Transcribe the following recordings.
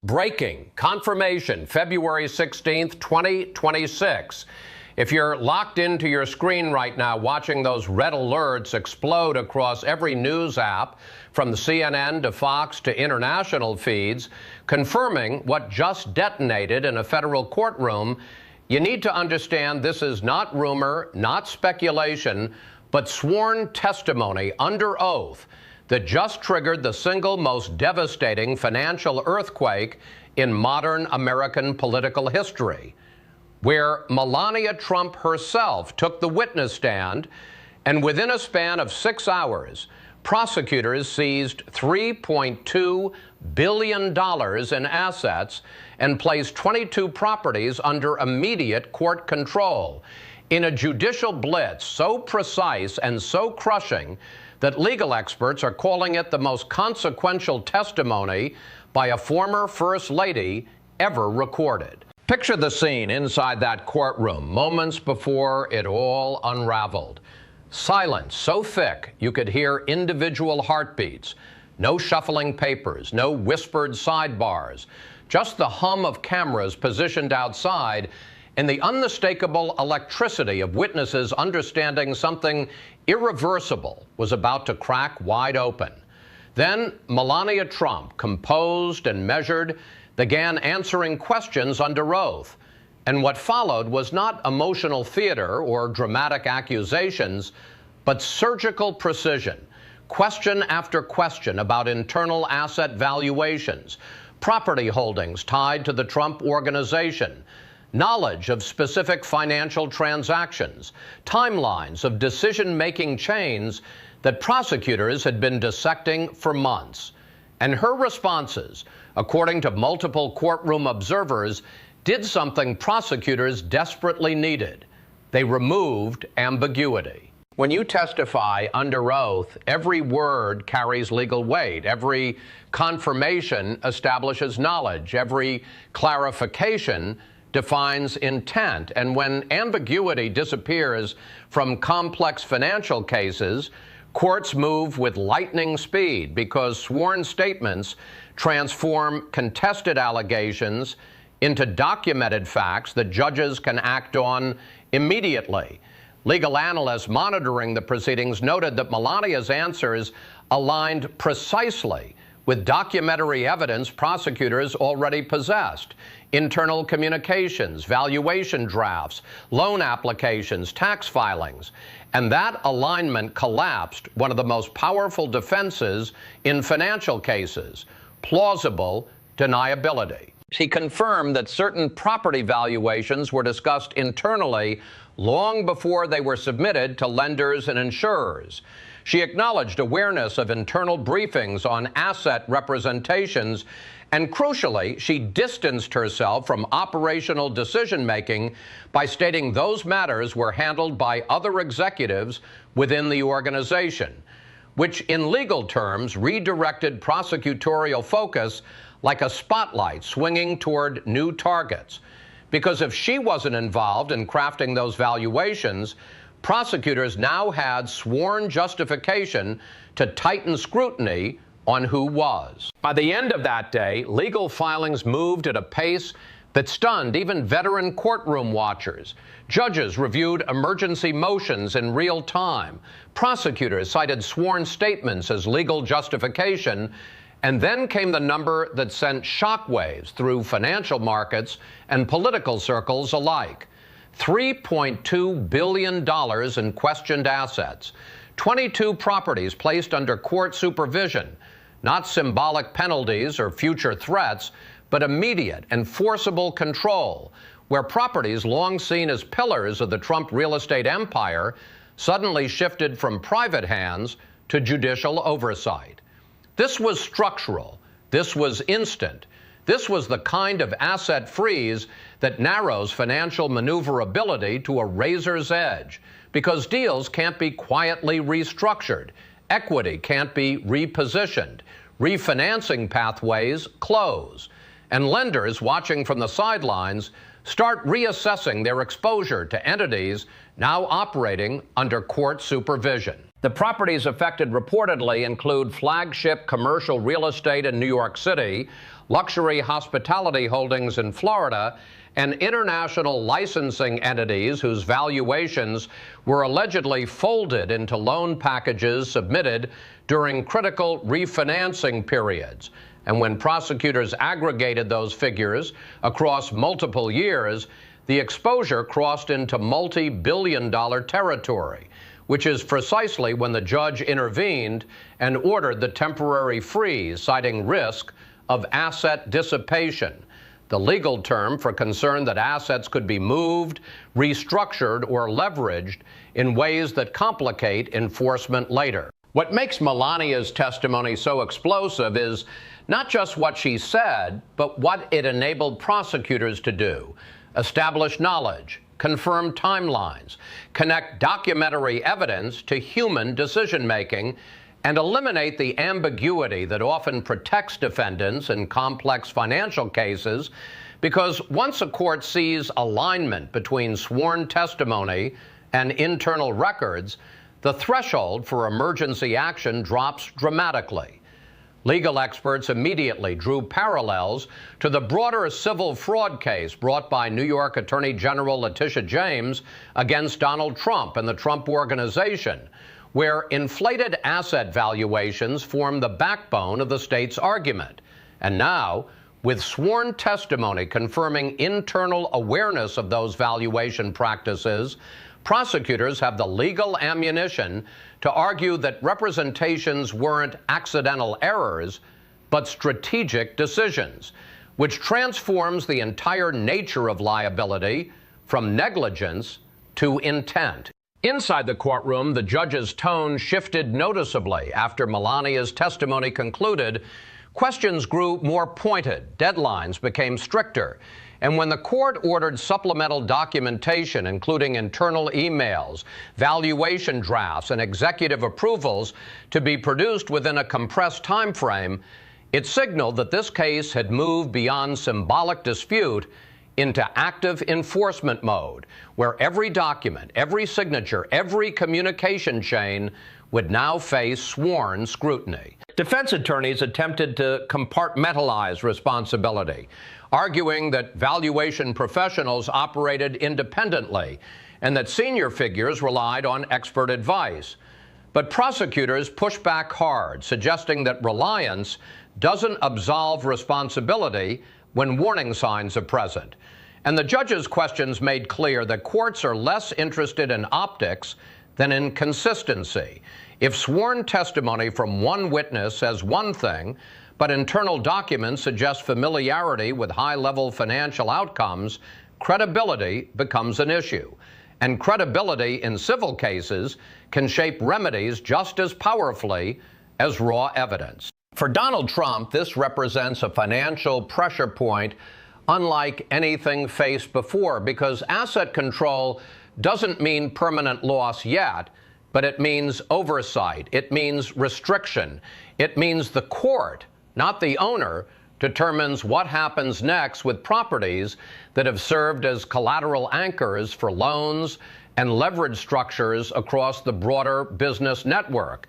Breaking confirmation, February 16th, 2026. If you're locked into your screen right now watching those red alerts explode across every news app, from the CNN to Fox to international feeds, confirming what just detonated in a federal courtroom, you need to understand this is not rumor, not speculation, but sworn testimony under oath that just triggered the single most devastating financial earthquake in modern American political history, where Melania Trump herself took the witness stand, and within a span of 6 hours, prosecutors seized $3.2 billion in assets and placed 22 properties under immediate court control in a judicial blitz so precise and so crushing that legal experts are calling it the most consequential testimony by a former First Lady ever recorded. Picture the scene inside that courtroom moments before it all unraveled. Silence so thick you could hear individual heartbeats. No shuffling papers, no whispered sidebars, just the hum of cameras positioned outside and the unmistakable electricity of witnesses understanding something irreversible was about to crack wide open. Then Melania Trump, composed and measured, began answering questions under oath. And what followed was not emotional theater or dramatic accusations, but surgical precision. Question after question about internal asset valuations, property holdings tied to the Trump organization, knowledge of specific financial transactions, timelines of decision-making chains that prosecutors had been dissecting for months. And her responses, according to multiple courtroom observers, did something prosecutors desperately needed. They removed ambiguity. When you testify under oath, every word carries legal weight. Every confirmation establishes knowledge. Every clarification defines intent. And when ambiguity disappears from complex financial cases, courts move with lightning speed because sworn statements transform contested allegations into documented facts that judges can act on immediately. Legal analysts monitoring the proceedings noted that Melania's answers aligned precisely with documentary evidence prosecutors already possessed: internal communications, valuation drafts, loan applications, tax filings. And that alignment collapsed one of the most powerful defenses in financial cases: plausible deniability. She confirmed that certain property valuations were discussed internally long before they were submitted to lenders and insurers. She acknowledged awareness of internal briefings on asset representations, and crucially, she distanced herself from operational decision-making by stating those matters were handled by other executives within the organization, which in legal terms redirected prosecutorial focus like a spotlight swinging toward new targets. Because if she wasn't involved in crafting those valuations, prosecutors now had sworn justification to tighten scrutiny on who was. By the end of that day, legal filings moved at a pace that stunned even veteran courtroom watchers. Judges reviewed emergency motions in real time. Prosecutors cited sworn statements as legal justification. And then came the number that sent shockwaves through financial markets and political circles alike: $3.2 billion in questioned assets, 22 properties placed under court supervision, not symbolic penalties or future threats, but immediate and forcible control, where properties long seen as pillars of the Trump real estate empire suddenly shifted from private hands to judicial oversight. This was structural. This was instant. This was the kind of asset freeze that narrows financial maneuverability to a razor's edge, because deals can't be quietly restructured. Equity can't be repositioned. Refinancing pathways close. And lenders watching from the sidelines start reassessing their exposure to entities now operating under court supervision. The properties affected reportedly include flagship commercial real estate in New York City, luxury hospitality holdings in Florida, and international licensing entities whose valuations were allegedly folded into loan packages submitted during critical refinancing periods. And when prosecutors aggregated those figures across multiple years, the exposure crossed into multi-billion-dollar territory, which is precisely when the judge intervened and ordered the temporary freeze, citing risk of asset dissipation, the legal term for concern that assets could be moved, restructured, or leveraged in ways that complicate enforcement later. What makes Melania's testimony so explosive is not just what she said, but what it enabled prosecutors to do: establish knowledge, confirm timelines, connect documentary evidence to human decision-making, and eliminate the ambiguity that often protects defendants in complex financial cases, because once a court sees alignment between sworn testimony and internal records, the threshold for emergency action drops dramatically. Legal experts immediately drew parallels to the broader civil fraud case brought by New York Attorney General Letitia James against Donald Trump and the Trump Organization, where inflated asset valuations form the backbone of the state's argument. And now, with sworn testimony confirming internal awareness of those valuation practices, prosecutors have the legal ammunition to argue that representations weren't accidental errors, but strategic decisions, which transforms the entire nature of liability from negligence to intent. Inside the courtroom, the judge's tone shifted noticeably after Melania's testimony concluded. Questions grew more pointed, deadlines became stricter, and when the court ordered supplemental documentation, including internal emails, valuation drafts, and executive approvals, to be produced within a compressed time frame, it signaled that this case had moved beyond symbolic dispute into active enforcement mode, where every document, every signature, every communication chain would now face sworn scrutiny. Defense attorneys attempted to compartmentalize responsibility, arguing that valuation professionals operated independently and that senior figures relied on expert advice. But prosecutors pushed back hard, suggesting that reliance doesn't absolve responsibility when warning signs are present. And the judge's questions made clear that courts are less interested in optics than in consistency. If sworn testimony from one witness says one thing, but internal documents suggest familiarity with high-level financial outcomes, credibility becomes an issue. And credibility in civil cases can shape remedies just as powerfully as raw evidence. For Donald Trump, this represents a financial pressure point unlike anything faced before, because asset control doesn't mean permanent loss yet, but it means oversight. It means restriction. It means the court, not the owner, determines what happens next with properties that have served as collateral anchors for loans and leverage structures across the broader business network.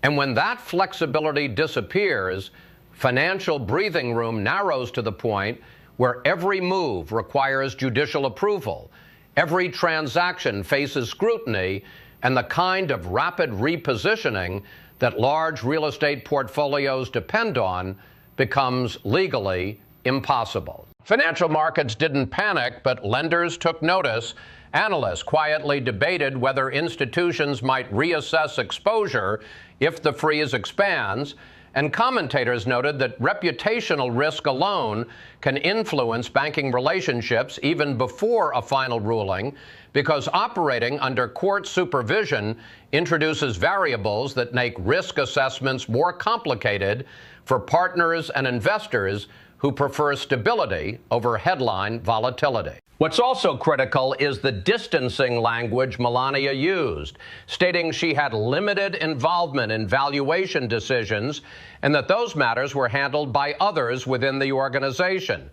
And when that flexibility disappears, financial breathing room narrows to the point where every move requires judicial approval, every transaction faces scrutiny, and the kind of rapid repositioning that large real estate portfolios depend on becomes legally impossible. Financial markets didn't panic, but lenders took notice. Analysts quietly debated whether institutions might reassess exposure if the freeze expands, and commentators noted that reputational risk alone can influence banking relationships even before a final ruling, because operating under court supervision introduces variables that make risk assessments more complicated for partners and investors who prefer stability over headline volatility. What's also critical is the distancing language Melania used, stating she had limited involvement in valuation decisions and that those matters were handled by others within the organization.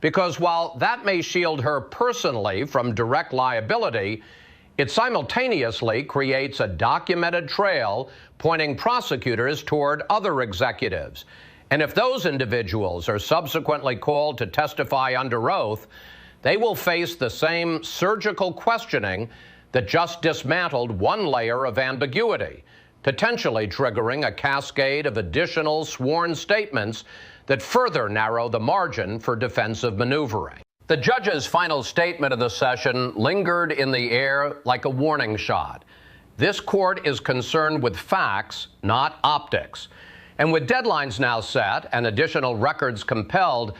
Because while that may shield her personally from direct liability, it simultaneously creates a documented trail pointing prosecutors toward other executives. And if those individuals are subsequently called to testify under oath, they will face the same surgical questioning that just dismantled one layer of ambiguity, potentially triggering a cascade of additional sworn statements that further narrow the margin for defensive maneuvering. The judge's final statement of the session lingered in the air like a warning shot. This court is concerned with facts, not optics. And with deadlines now set and additional records compelled,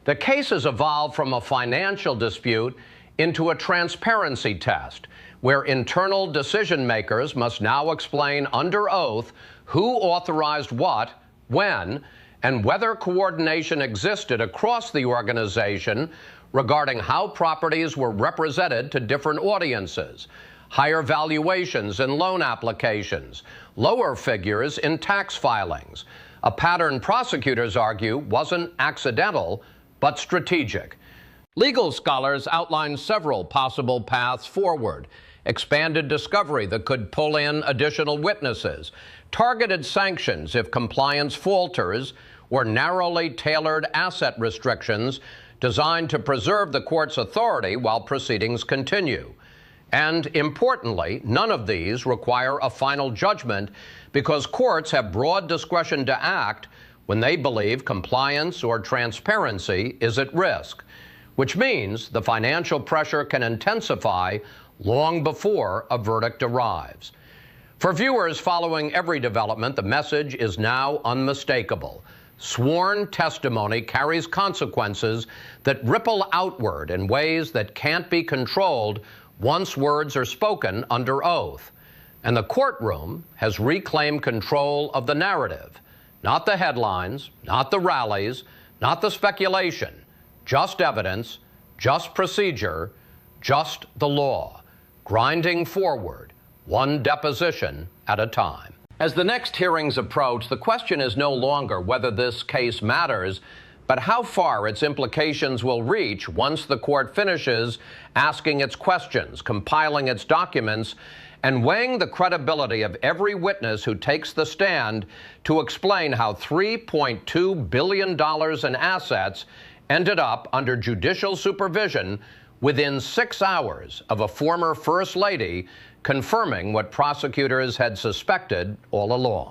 the case has evolved from a financial dispute into a transparency test, where internal decision makers must now explain under oath who authorized what, when, and whether coordination existed across the organization regarding how properties were represented to different audiences, higher valuations in loan applications, lower figures in tax filings, a pattern prosecutors argue wasn't accidental but strategic. Legal scholars outline several possible paths forward: expanded discovery that could pull in additional witnesses, targeted sanctions if compliance falters, or narrowly tailored asset restrictions designed to preserve the court's authority while proceedings continue. And importantly, none of these require a final judgment, because courts have broad discretion to act when they believe compliance or transparency is at risk, which means the financial pressure can intensify long before a verdict arrives. For viewers following every development, the message is now unmistakable. Sworn testimony carries consequences that ripple outward in ways that can't be controlled once words are spoken under oath. And the courtroom has reclaimed control of the narrative. Not the headlines, not the rallies, not the speculation. Just evidence, just procedure, just the law. Grinding forward, one deposition at a time. As the next hearings approach, the question is no longer whether this case matters, but how far its implications will reach once the court finishes asking its questions, compiling its documents, and weighing the credibility of every witness who takes the stand to explain how $3.2 billion in assets ended up under judicial supervision within 6 hours of a former First Lady confirming what prosecutors had suspected all along.